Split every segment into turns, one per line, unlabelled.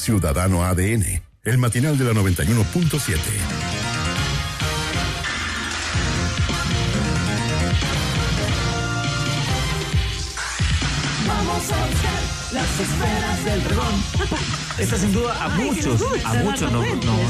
Ciudadano ADN, el matinal de la 91.7.
Vamos a buscar las esferas del dragón.
Esta sin duda a muchos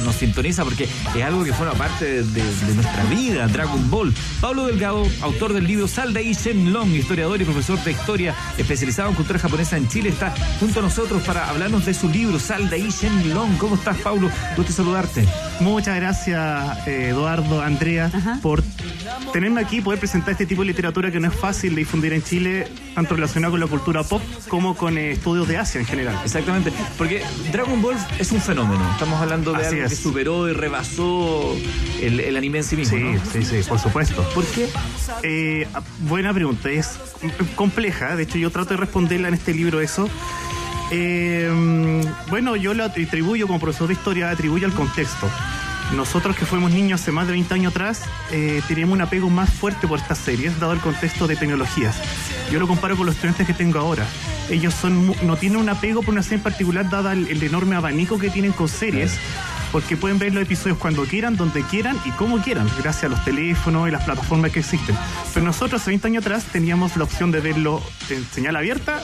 nos sintoniza porque es algo que forma parte de nuestra vida, Dragon Ball. Pablo Delgado, autor del libro Sal de ahí Shenlong, historiador y profesor de historia especializado en cultura japonesa en Chile, está junto a nosotros para hablarnos de su libro Sal de ahí Shenlong. ¿Cómo estás, Pablo? Gusto saludarte.
Muchas gracias, Eduardo, Andrea, por tenerme aquí y poder presentar este tipo de literatura que no es fácil de difundir en Chile, tanto relacionado con la cultura pop como con estudios de Asia en general.
Exactamente, porque Dragon Ball es un fenómeno. Estamos hablando de algo que superó y rebasó el anime en sí mismo, ¿no?
Sí, por supuesto.
¿Por qué?
Buena pregunta, es compleja. De hecho, yo trato de responderla en este libro eso. Bueno, yo lo atribuyo como profesor de historia, atribuyo al contexto. Nosotros que fuimos niños hace más de 20 años atrás, teníamos un apego más fuerte por estas series, dado el contexto de tecnologías. Yo lo comparo con los estudiantes que tengo ahora. Ellos no tienen un apego por una serie en particular, dada el enorme abanico que tienen con series, porque pueden ver los episodios cuando quieran, donde quieran y como quieran, gracias a los teléfonos y las plataformas que existen. Pero nosotros hace 20 años atrás teníamos la opción de verlo en señal abierta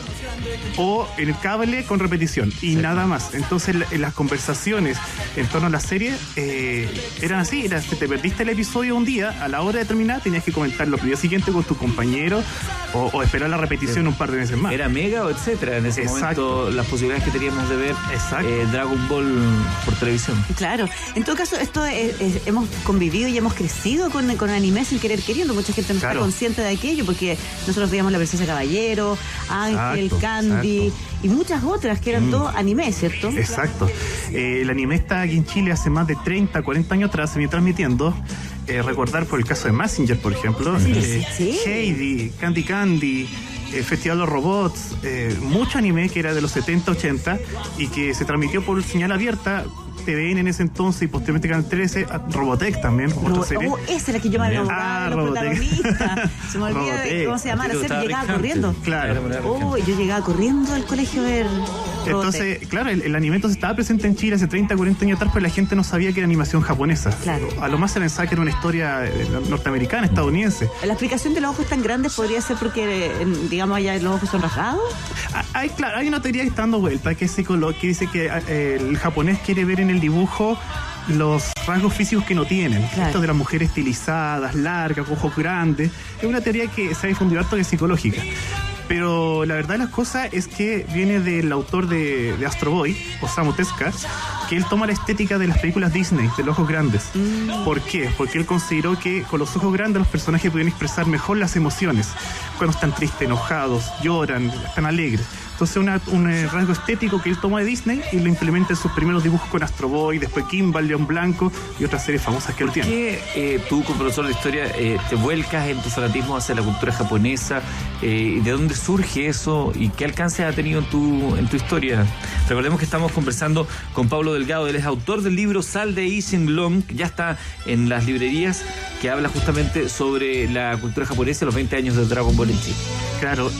o en el cable con repetición y nada más. Entonces las conversaciones en torno a la serie eran así, si te perdiste el episodio un día, a la hora de terminar tenías que comentarlo el día siguiente con tu compañero o esperar la repetición un par de veces más.
Era Mega o etcétera en ese momento las posibilidades que teníamos de ver Dragon Ball por televisión.
Claro, en todo caso esto hemos convivido y hemos crecido con anime sin querer queriendo. Mucha gente no está consciente de aquello porque nosotros veíamos La Princesa Caballero, Ángel, Candy y muchas otras que eran todo anime, ¿cierto?
Exacto. El anime está aquí en Chile hace más de 30, 40 años atrás, se viene transmitiendo. Recordar por el caso de Mazinger, por ejemplo, Heidi, Candy, Festival de los Robots, mucho anime que era de los 70, 80 y que se transmitió por señal abierta, TVN en ese entonces y posteriormente Canal 13, Robotech también, otra serie.
Esa es la que yo me hablaba, los protagonistas. Se me olvida de cómo se llamaba la serie, llegaba corriendo.
Claro.
Yo llegaba corriendo al colegio a ver
Entonces, claro, el anime entonces estaba presente en Chile hace 30, 40 años atrás, pero la gente no sabía que era animación japonesa.
Claro.
A lo más se pensaba que era una historia norteamericana, estadounidense.
La explicación de los ojos tan grandes podría ser porque, digamos, allá los ojos son rasgados.
Hay una teoría que está dando vuelta que dice que el japonés quiere ver en el dibujo los rasgos físicos que no tienen.
Claro.
Esto de las mujeres estilizadas, largas, con ojos grandes. Es una teoría que se ha difundido harto, que es psicológica. Pero la verdad de las cosas es que viene del autor de Astro Boy, Osamu Tezuka, que él toma la estética de las películas Disney, de los ojos grandes. ¿Por qué? Porque él consideró que con los ojos grandes los personajes pueden expresar mejor las emociones. Cuando están tristes, enojados, lloran, están alegres. Entonces un rasgo estético que él toma de Disney y lo implementa en sus primeros dibujos con Astro Boy, después Kimball, León Blanco y otras series famosas que él tiene.
¿Por qué tú, como profesor de historia, te vuelcas en tu fanatismo hacia la cultura japonesa? ¿De dónde surge eso y qué alcance ha tenido en tu historia? Recordemos que estamos conversando con Pablo Delgado. Él es autor del libro Sal de ahí Shenlong, que ya está en las librerías, que habla justamente sobre la cultura japonesa y los 20 años de Dragon Ball en Chile.
Claro,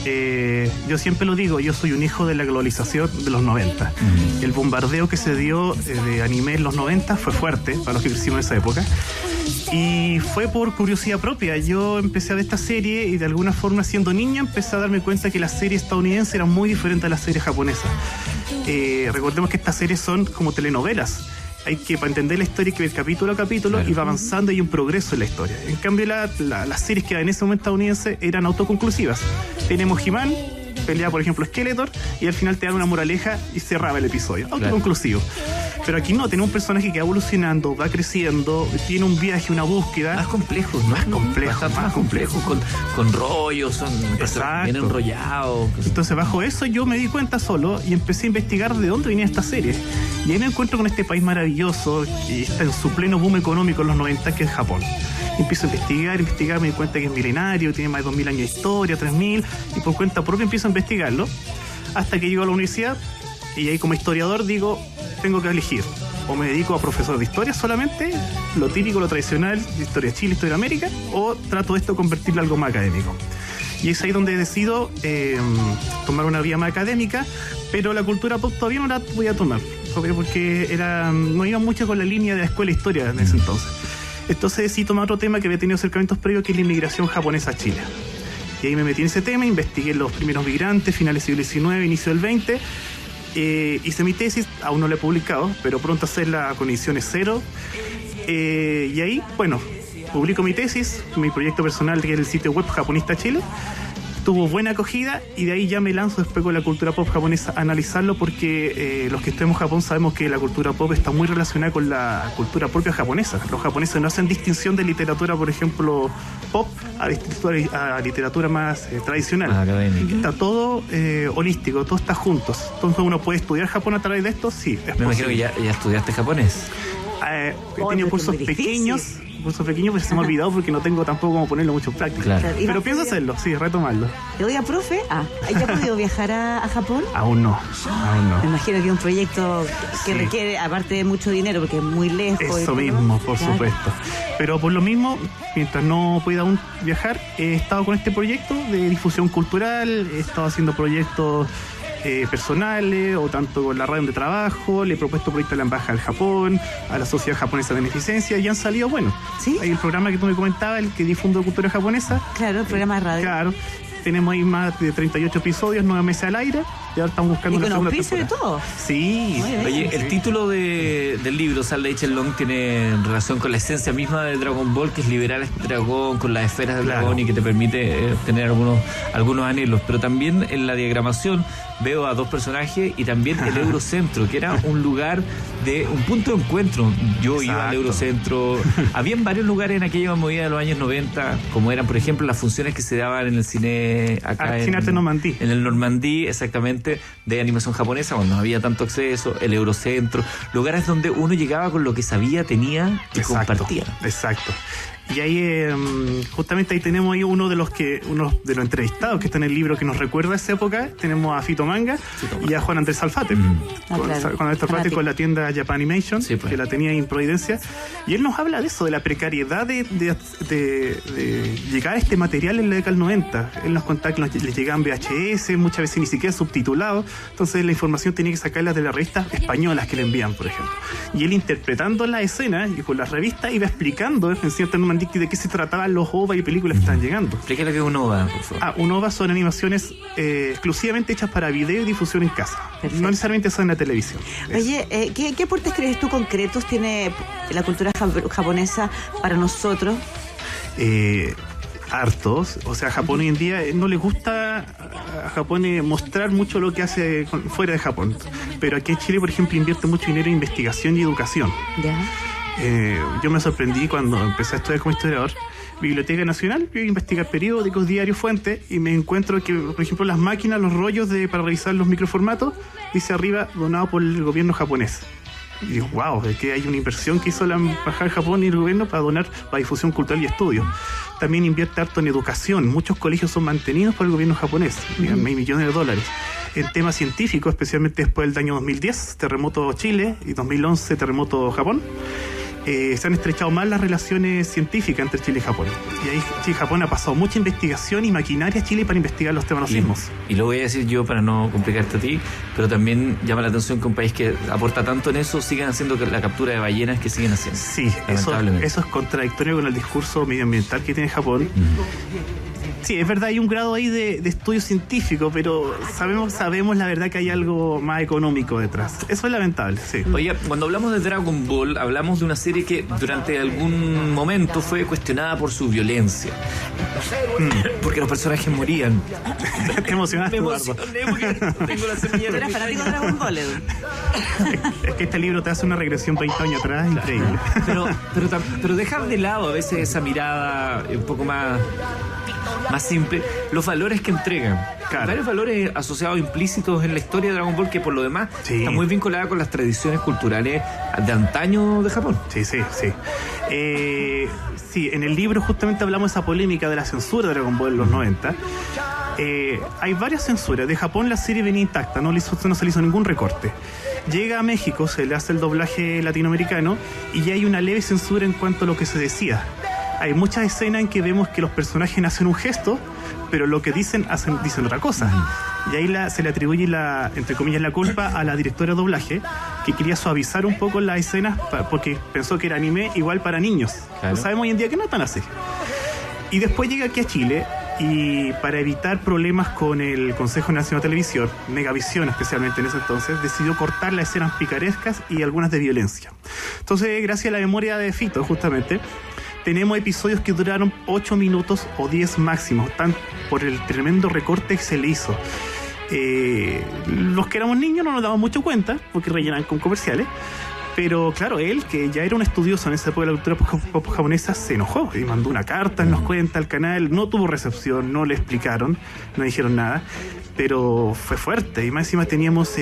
yo siempre lo digo, yo soy un hijo de la globalización de los 90. El bombardeo que se dio de anime en los 90 fue fuerte para los que crecimos en esa época. Y fue por curiosidad propia. Yo empecé a ver esta serie y de alguna forma, siendo niña, empecé a darme cuenta que las series estadounidenses eran muy diferentes a las series japonesas. Recordemos que estas series son como telenovelas. Para entender la historia hay que ver capítulo a capítulo y va avanzando y hay un progreso en la historia. En cambio, las series que en ese momento estadounidenses eran autoconclusivas. Tenemos He-Man, pelea por ejemplo Skeletor y al final te dan una moraleja y cerraba el episodio. Autoconclusivo. Pero aquí no, tenemos un personaje que va evolucionando, va creciendo, tiene un viaje, una búsqueda.
Más complejo, ¿no? Más complejo, con rollos, son bien enrollados.
Entonces, bajo eso yo me di cuenta solo y empecé a investigar de dónde venía esta serie. Y ahí me encuentro con este país maravilloso que está en su pleno boom económico en los 90, que es Japón. Y empiezo a investigar, me di cuenta que es milenario, tiene más de 2000 años de historia, 3000, y por cuenta propia empiezo a investigarlo, hasta que llego a la universidad, y ahí como historiador digo, tengo que elegir, o me dedico a profesor de historia solamente, lo típico, lo tradicional, historia de Chile, historia de América, o trato esto de convertirlo en algo más académico. Y es ahí donde decido tomar una vía más académica, pero la cultura pop todavía no la voy a tomar. porque no iba mucho con la línea de la escuela de historia en ese entonces. Entonces sí tomé otro tema que había tenido acercamientos previos, que es la inmigración japonesa a Chile. Y ahí me metí en ese tema, investigué los primeros migrantes, finales del siglo XIX, inicio del XX. Hice mi tesis, aún no la he publicado, pero pronto hacerla con ediciones 0. Y ahí, bueno, publico mi tesis, mi proyecto personal, que es el sitio web Japonista Chile. Tuvo buena acogida y de ahí ya me lanzo después con la cultura pop japonesa a analizarlo, porque los que estemos en Japón sabemos que la cultura pop está muy relacionada con la cultura propia japonesa. Los japoneses no hacen distinción de literatura, por ejemplo, pop a literatura más tradicional.
Académica.
Está todo holístico, todo está juntos. Entonces uno puede estudiar Japón a través de esto, sí.
Me imagino que ya estudiaste japonés.
He tenido cursos pequeños, pero se me ha olvidado porque no tengo tampoco cómo ponerlo mucho en práctica.
Claro.
Pero pienso hacerlo, sí, retomarlo.
Oiga, profe, ¿ya ha podido viajar a Japón?
Aún no.
Me imagino que es un proyecto que requiere, aparte de mucho dinero, porque es muy lejos.
Eso mismo, por supuesto. Pero por lo mismo, mientras no pueda aún viajar, he estado con este proyecto de difusión cultural, he estado haciendo proyectos personales, o tanto con la radio donde trabajo, le he propuesto proyectos a la Embajada del Japón, a la Sociedad Japonesa de Beneficencia, y han salido buenos.
¿Sí?
Hay el programa que tú me comentabas, el que difundo cultura japonesa.
Claro, el programa de radio.
Claro. Tenemos ahí más de 38 episodios, 9 meses al aire, y ahora estamos buscando una segunda temporada.
¿Y con auspicio y todo?
Sí.
Oye, el título del libro, Sal de Long, tiene relación con la esencia misma de Dragon Ball, que es liberar a este dragón con las esferas del dragón y que te permite obtener algunos anhelos. Pero también en la diagramación veo a dos personajes y también el Eurocentro, que era un lugar un punto de encuentro. Yo iba al Eurocentro. Habían varios lugares en aquella movida de los años 90, como eran, por ejemplo, las funciones que se daban en el cine acá
Cine Arte Normandí.
En el Normandí, exactamente, de animación japonesa, cuando no había tanto acceso, el Eurocentro, lugares donde uno llegaba con lo que sabía, tenía y compartía.
Exacto. Y ahí, justamente ahí tenemos ahí uno de los entrevistados que está en el libro, que nos recuerda a esa época. Tenemos a Fito Manga y a Juan Andrés Alfate. Juan Andrés Alfate con la tienda Japanimation, que la tenía en Providencia. Y él nos habla de eso, de la precariedad de llegar a este material en la década del 90. Él nos contaba que les llegaban VHS, muchas veces ni siquiera subtitulados. Entonces la información tenía que sacarla de las revistas españolas que le envían, por ejemplo. Y él, interpretando la escena y con las revistas, iba explicando en cierta Normandía de qué se trataban los OVA y películas que están llegando.
Explícale qué es un OVA, por favor.
Un OVA son animaciones exclusivamente hechas para video y difusión en casa.
Perfecto.
No necesariamente son en la televisión.
Oye, ¿qué aportes crees tú concretos tiene la cultura japonesa para nosotros?
Hartos. O sea, Japón hoy en día no le gusta a Japón mostrar mucho lo que hace fuera de Japón. Pero aquí en Chile, por ejemplo, invierte mucho dinero en investigación y educación.
Ya.
Yo me sorprendí cuando empecé a estudiar como historiador. Biblioteca Nacional, yo iba a investigar periódicos, diarios, fuentes, y me encuentro que, por ejemplo, las máquinas, los rollos para revisar los microformatos, dice arriba, donado por el gobierno japonés. Y digo, wow, es que hay una inversión que hizo la Embajada de Japón y el gobierno para donar para difusión cultural y estudio. También invierte harto en educación. Muchos colegios son mantenidos por el gobierno japonés, hay millones de dólares. En temas científicos, especialmente después del año 2010, terremoto Chile, y 2011, terremoto Japón, se han estrechado más las relaciones científicas entre Chile y Japón. Y ahí Chile y Japón ha pasado mucha investigación y maquinaria a Chile para investigar los temas de los sismos.
Y lo voy a decir yo para no complicarte a ti, pero también llama la atención que un país que aporta tanto en eso sigan haciendo la captura de ballenas que siguen haciendo.
Sí, eso es contradictorio con el discurso medioambiental que tiene Japón. Sí, es verdad, hay un grado ahí de estudio científico, pero sabemos la verdad que hay algo más económico detrás. Eso es lamentable, sí.
Oye, cuando hablamos de Dragon Ball, hablamos de una serie que durante algún momento fue cuestionada por su violencia. Porque los personajes morían.
Te emocionaste,
Me emocioné porque tengo la semilla.
¿Tú eras fanático de Dragon Ball, Edu?
Es que este libro te hace una regresión 20 años atrás, increíble.
Pero dejar de lado a veces esa mirada un poco más simple, los valores que entregan. Claro. Varios valores asociados implícitos en la historia de Dragon Ball, que por lo demás está muy vinculada con las tradiciones culturales de antaño de Japón.
Sí. Sí, en el libro justamente hablamos de esa polémica de la censura de Dragon Ball en los 90. Hay varias censuras. De Japón la serie venía intacta, no se le hizo ningún recorte. Llega a México, se le hace el doblaje latinoamericano y ya hay una leve censura en cuanto a lo que se decía. Hay muchas escenas en que vemos que los personajes hacen un gesto, pero lo que dicen otra cosa. Y ahí se le atribuye entre comillas, la culpa a la directora de doblaje, que quería suavizar un poco las escenas porque pensó que era anime igual para niños.
Claro.
Sabemos hoy en día que no es tan así. Y después llega aquí a Chile y para evitar problemas con el Consejo Nacional de Televisión, Megavisión especialmente en ese entonces, decidió cortar las escenas picarescas y algunas de violencia. Entonces, gracias a la memoria de Fito, justamente, tenemos episodios que duraron 8 minutos o 10 máximo, tan por el tremendo recorte que se le hizo. Los que éramos niños no nos damos mucho cuenta, porque rellenan con comerciales, pero claro, él, que ya era un estudioso en esa época de la cultura pop japonesa, se enojó y mandó una carta, nos cuenta al canal, no tuvo recepción, no le explicaron, no dijeron nada, pero fue fuerte. Y más encima teníamos,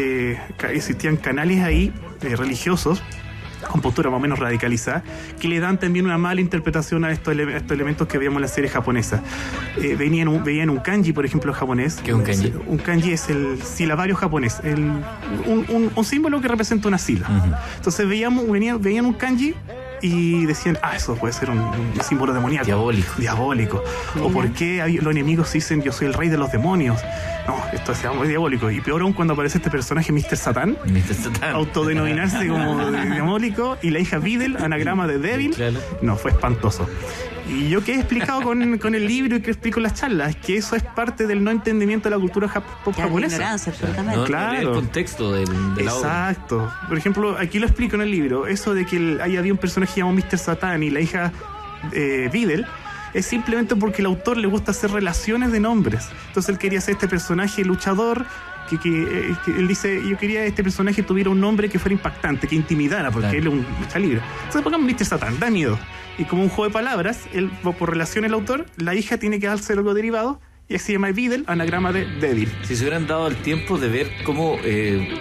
existían canales ahí religiosos, con postura más o menos radicalizada, que le dan también una mala interpretación a estos elementos que veíamos en la serie japonesa. Veían un kanji, por ejemplo, japonés.
¿Qué es un kanji?
Un kanji es el silabario japonés, un símbolo que representa una sílaba.
Uh-huh.
Entonces veían un kanji y decían, eso puede ser un símbolo demoníaco. Diabólico. O por qué los enemigos dicen, yo soy el rey de los demonios. No, esto es diabólico. Y peor aún cuando aparece este personaje, Mr. Satan. Autodenominarse como diabólico. Y la hija Videl, anagrama de débil. Claro. No, fue espantoso. Y yo que he explicado con el libro y que explico en las charlas, que eso es parte del no entendimiento de la cultura pop japonesa.
Ignorancia, absolutamente.
Claro. El contexto de la obra.
Exacto. Por ejemplo, aquí lo explico en el libro. Eso de que había un personaje llamado Mr. Satan y la hija Videl, es simplemente porque el autor le gusta hacer relaciones de nombres. Entonces él quería hacer este personaje luchador, que él dice, yo quería que este personaje tuviera un nombre que fuera impactante, que intimidara, porque él es un lucha libre. Entonces pongamos Mr. Satan, da miedo. Y como un juego de palabras, él, por relación el autor, la hija tiene que darse algo derivado, y se llama Videl, anagrama de débil.
Si se hubieran dado el tiempo de ver cómo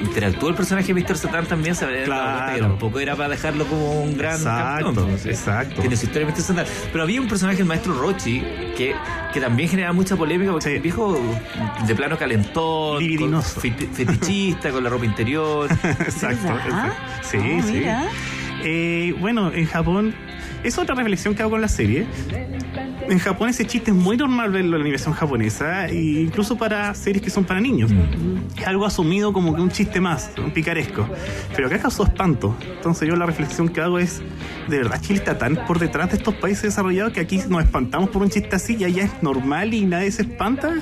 interactuó el personaje de Mr. Satan, también se habrían dado cuenta que tampoco era para dejarlo como un gran campeón.
Exacto.
Tiene su historia Mr. Satan. Pero había un personaje, el maestro Rochi, que también generaba mucha polémica, porque un viejo de plano calentón, fetichista, con la ropa interior.
Exacto. Sí. Bueno, en Japón, es otra reflexión que hago con la serie. En Japón ese chiste es muy normal verlo en la animación japonesa, e incluso para series que son para niños. Es algo asumido como que un chiste más, un picaresco. Pero acá causó espanto. Entonces yo la reflexión que hago es, de verdad Chile está tan por detrás de estos países desarrollados que aquí nos espantamos por un chiste así y allá es normal y nadie se espanta.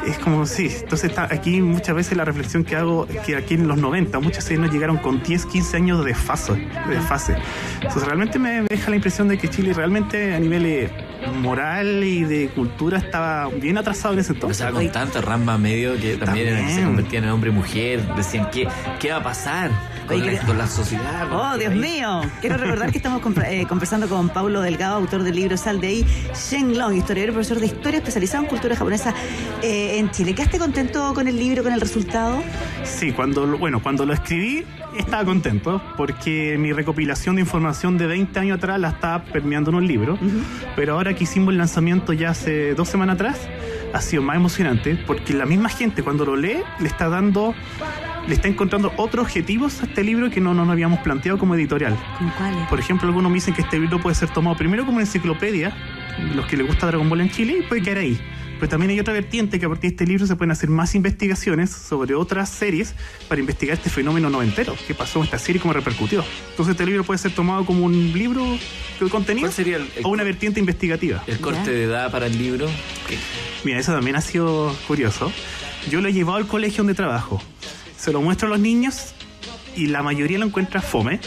Es como, sí. Entonces aquí muchas veces la reflexión que hago es que aquí en los 90 muchas series nos llegaron con 10, 15 años de fase. Entonces realmente me deja la impresión de que Chile realmente a nivel moral y de cultura estaba bien atrasado en ese entonces.
Empezaba con tanta rama medio que también se convertían en hombre y mujer. Decían, ¿qué va a pasar con la sociedad?
¡Oh, Dios mío! Quiero recordar que estamos conversando con Paulo Delgado, autor del libro Sal de ahí, Shenlong, historiador y profesor de historia especializado en cultura japonesa en Chile. ¿Quedaste contento con el libro, con el resultado?
Sí, cuando lo escribí estaba contento porque mi recopilación de información de 20 años atrás la estaba permeando en un libro, pero ahora que hicimos el lanzamiento ya hace 2 semanas atrás, ha sido más emocionante porque la misma gente cuando lo lee le está encontrando otros objetivos a este libro que no nos habíamos planteado como editorial.
¿Cómo cuáles?
Por ejemplo, algunos me dicen que este libro puede ser tomado primero como una enciclopedia, los que les gusta Dragon Ball en Chile, y puede quedar ahí. Pero también hay otra vertiente que a partir de este libro se pueden hacer más investigaciones sobre otras series para investigar este fenómeno noventero, qué pasó en esta serie y cómo repercutió. Entonces este libro puede ser tomado como un libro de contenido.
¿Cuál sería
o una vertiente investigativa?
¿El corte de edad para el libro?
Mira, eso también ha sido curioso. Yo lo he llevado al colegio donde trabajo. Se lo muestro a los niños y la mayoría lo encuentra fome.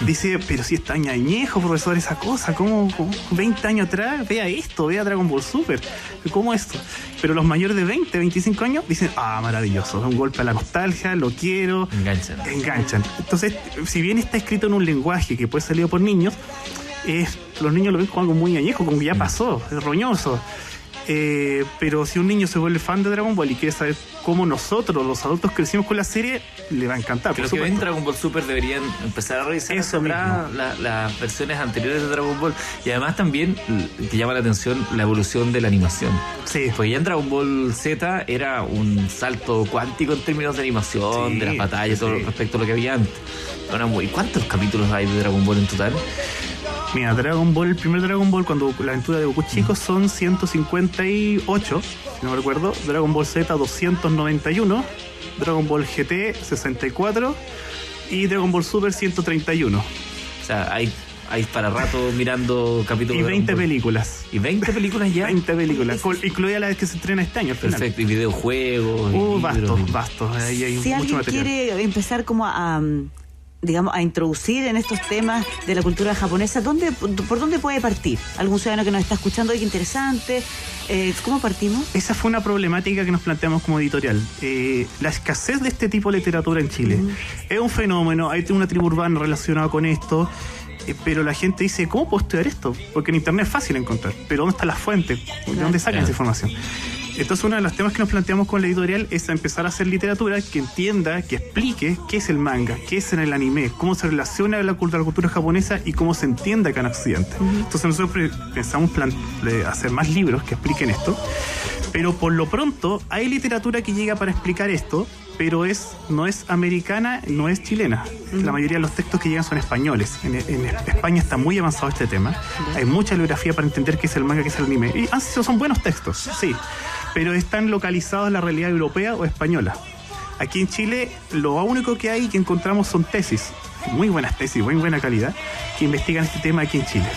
Dice, pero si está añejo, profesor, esa cosa, ¿cómo 20 años atrás? Vea esto, vea Dragon Ball Super, ¿cómo esto? Pero los mayores de 20, 25 años dicen, maravilloso, un golpe a la nostalgia, lo quiero. Enganchan. Entonces, si bien está escrito en un lenguaje que puede ser leído por niños, los niños lo ven como algo muy añejo, como que ya pasó, es roñoso. Pero si un niño se vuelve fan de Dragon Ball y quiere saber cómo nosotros, los adultos, crecimos con la serie, le va a encantar.
Creo que en Dragon Ball Super deberían empezar a revisar las versiones anteriores de Dragon Ball. Y además también te llama la atención la evolución de la animación.
Sí.
Porque ya en Dragon Ball Z era un salto cuántico en términos de animación, de las batallas, todo respecto a lo que había antes. ¿Y cuántos capítulos hay de Dragon Ball en total?
Mira, Dragon Ball, el primer Dragon Ball, cuando la aventura de Goku chico, son 158, si no me recuerdo. Dragon Ball Z, 291. Dragon Ball GT, 64. y Dragon Ball Super 131.
O sea, hay para rato mirando capítulos.
Y 20 películas.
¿Y 20 películas ya?
20 películas, incluida la que se estrena este año al final.
Perfecto, y videojuegos.
Bastos. Ahí hay
si
mucho
alguien
material.
quiere empezar como a introducir en estos temas de la cultura japonesa, ¿por dónde puede partir? ¿Algún ciudadano que nos está escuchando? Oye, interesante. ¿Cómo partimos?
Esa fue una problemática que nos planteamos como editorial. La escasez de este tipo de literatura en Chile. Es un fenómeno, hay una tribu urbana relacionada con esto, pero la gente dice, ¿cómo puedo estudiar esto? Porque en internet es fácil encontrar, pero ¿dónde está la fuente? ¿De dónde sacan esa información? Entonces uno de los temas que nos planteamos con la editorial es empezar a hacer literatura que entienda, que explique qué es el manga, qué es el anime, cómo se relaciona la cultura japonesa y cómo se entiende acá en Occidente. Entonces nosotros pensamos hacer más libros que expliquen esto, pero por lo pronto hay literatura que llega para explicar esto, pero no es americana, no es chilena. La mayoría de los textos que llegan son españoles. En España está muy avanzado este tema. Hay mucha bibliografía para entender qué es el manga, qué es el anime. Y son buenos textos, sí, pero están localizados en la realidad europea o española. Aquí en Chile lo único que hay que encontramos son tesis, muy buenas tesis, muy buena calidad, que investigan este tema aquí en Chile.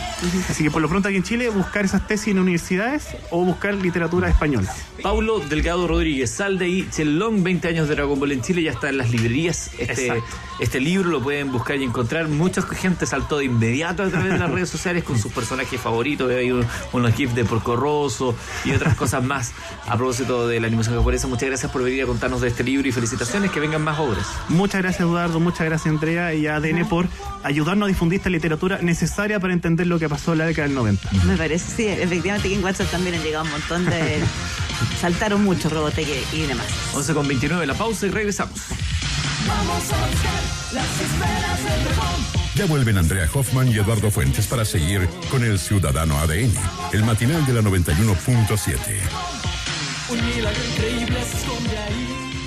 Así que por lo pronto aquí en Chile buscar esas tesis en universidades o buscar literatura española.
Paulo Delgado Rodríguez, Sal de ahí, Chelón, 20 años de Dragon Ball en Chile, ya está en las librerías. Este libro lo pueden buscar y encontrar. Mucha gente saltó de inmediato a través de las redes sociales con sus personajes favoritos. Hay unos gifs de Porco Rosso y otras cosas más a propósito de la animación japonesa. Muchas gracias por venir a contarnos de este libro y felicitaciones, que vengan más obras.
Muchas gracias, Eduardo, muchas gracias, Andrea y a ADN por ayudarnos a difundir esta literatura necesaria para entender lo que pasó en la década del 90.
Me parece, sí, efectivamente aquí en WhatsApp también han llegado un montón de... Saltaron mucho Robotech y demás.
11:29, la pausa y regresamos.
Vamos a buscar las esferas del dragón.
Ya vuelven Andrea Hoffman y Eduardo Fuentes para seguir con El Ciudadano ADN, el matinal de la 91.7.
Un milagro increíble se esconde ahí.